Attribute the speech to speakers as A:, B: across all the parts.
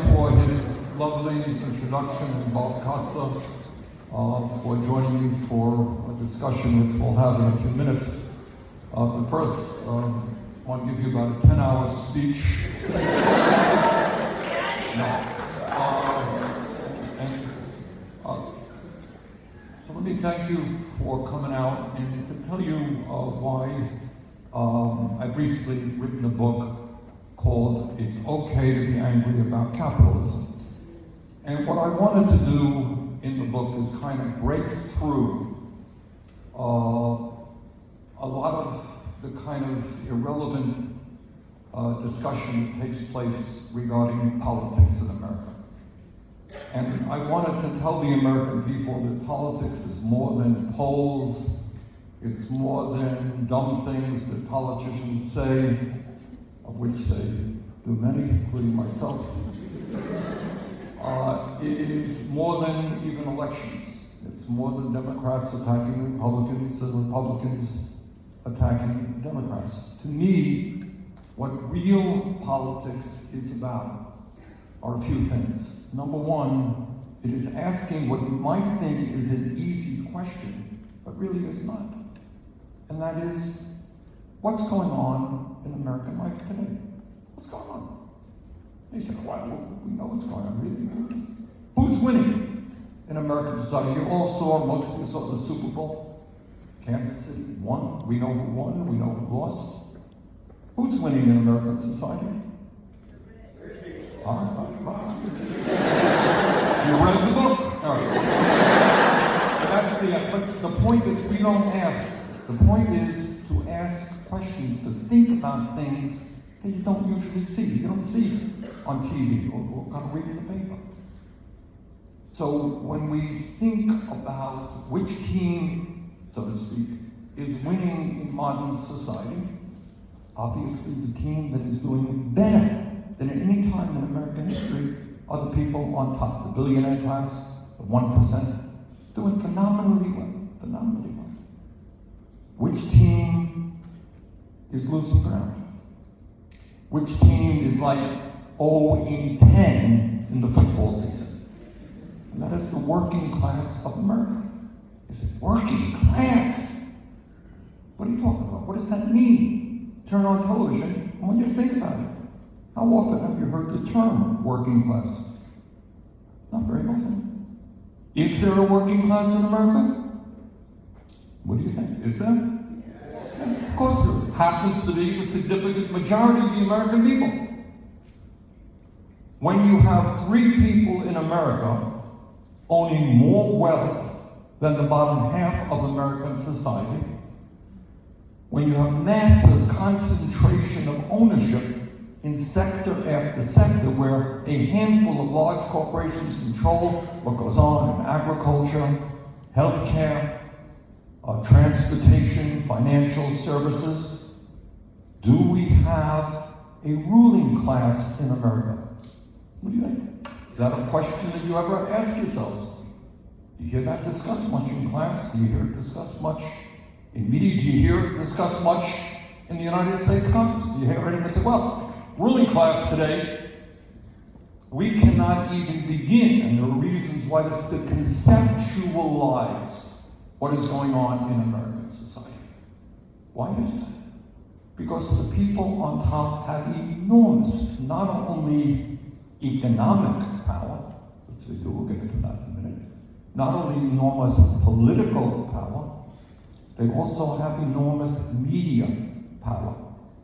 A: for his lovely introduction, and Bob Costa for joining me for a discussion which we'll have in a few minutes. But first, I want to give you about a 10-hour speech. So let me thank you for coming out and to tell you why I've recently written a book called It's Okay to Be Angry About Capitalism. And what I wanted to do in the book is kind of break through a lot of the kind of irrelevant discussion that takes place regarding politics in America. And I wanted to tell the American people that politics is more than polls, it's more than dumb things that politicians say, of which they do many, including myself. It is more than even elections. It's more than Democrats attacking Republicans and Republicans attacking Democrats. To me, what real politics is about are a few things. Number one, it is asking what you might think is an easy question, but really it's not. And that is, what's going on in American life today? What's going on? They said, well, we know what's going on, really. Who's winning in American society? You all saw, most of you saw the Super Bowl. Kansas City won. We know who won, we know who lost. Who's winning in American society? You read the book? All right. But the point is, we don't ask. The point is to ask questions, to think about things that you don't usually see. You don't see on TV or kind of read in the paper. So when we think about which team, so to speak, is winning in modern society, obviously the team that is doing better than at any time in American history are the people on top, the billionaire class, the 1%, doing phenomenally well, phenomenally well. Which team is losing ground? Which team is like 0-10 in the football season? And that is the working class of America. Is it working class? What are you talking about? What does that mean? Turn on television, I want you to think about it. How often have you heard the term working class? Not very often. Is there a working class in America? What do you think? Is there? Yeah, of course there is. Happens to be the significant majority of the American people. When you have 3 people in America owning more wealth than the bottom half of American society, when you have massive concentration of ownership in sector after sector, where a handful of large corporations control what goes on in agriculture, healthcare, transportation, financial services, do we have a ruling class in America? What do you think? Is that a question that you ever ask yourselves? Do you hear that discussed much in class? Do you hear it discussed much in media? Do you hear it discussed much in the United States Congress? Do you hear anyone say, well, ruling class today, we cannot even begin, and there are reasons why this, to conceptualize what is going on in American society. Why is that? Because the people on top have enormous, not only economic power, which they do, we'll get into that in a minute, not only enormous political power, they also have enormous media power.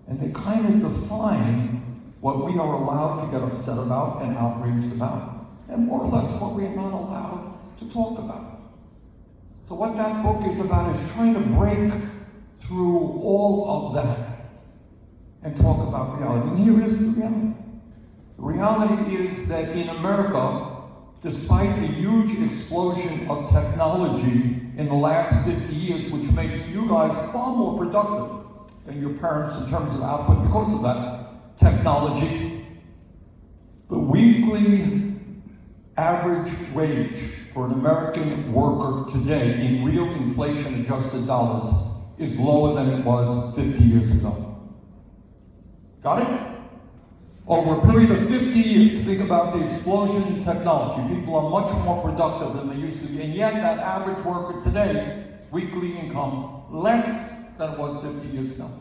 A: And they kind of define what we are allowed to get upset about and outraged about, and more or less what we are not allowed to talk about. So what that book is about is trying to break through all of that and talk about reality. And here is the reality. The reality is that in America, despite the huge explosion of technology in the last 50 years, which makes you guys far more productive than your parents in terms of output because of that technology, the weekly average wage for an American worker today in real inflation-adjusted dollars is lower than it was 50 years ago. Got it? Over a period of 50 years, think about the explosion in technology. People are much more productive than they used to be, and yet that average worker today, weekly income, less than it was 50 years ago.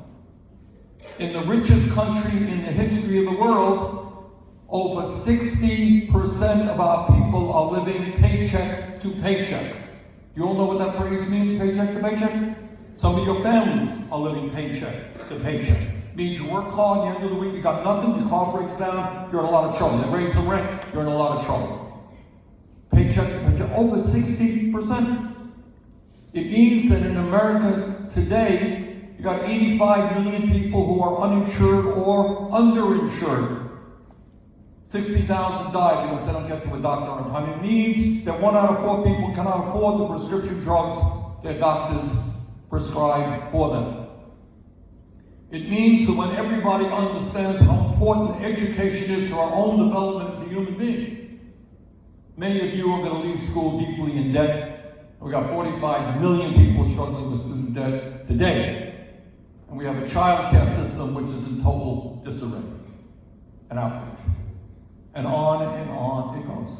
A: In the richest country in the history of the world, over 60% of our people are living paycheck to paycheck. You all know what that phrase means, paycheck to paycheck? Some of your families are living paycheck to paycheck. Means you work hard, the end of the week you got nothing, your car breaks down, you're in a lot of trouble. They raise the rent, you're in a lot of trouble. Paycheck to paycheck, over 60%. It means that in America today, you got 85 million people who are uninsured or underinsured. 60,000 died because they don't get to a doctor on time. It means that 1 out of 4 people cannot afford the prescription drugs their doctors prescribe for them. It means that when everybody understands how important education is for our own development as a human being, many of you are going to leave school deeply in debt. We got 45 million people struggling with student debt today. And we have a child care system which is in total disarray and outrage. And on it goes.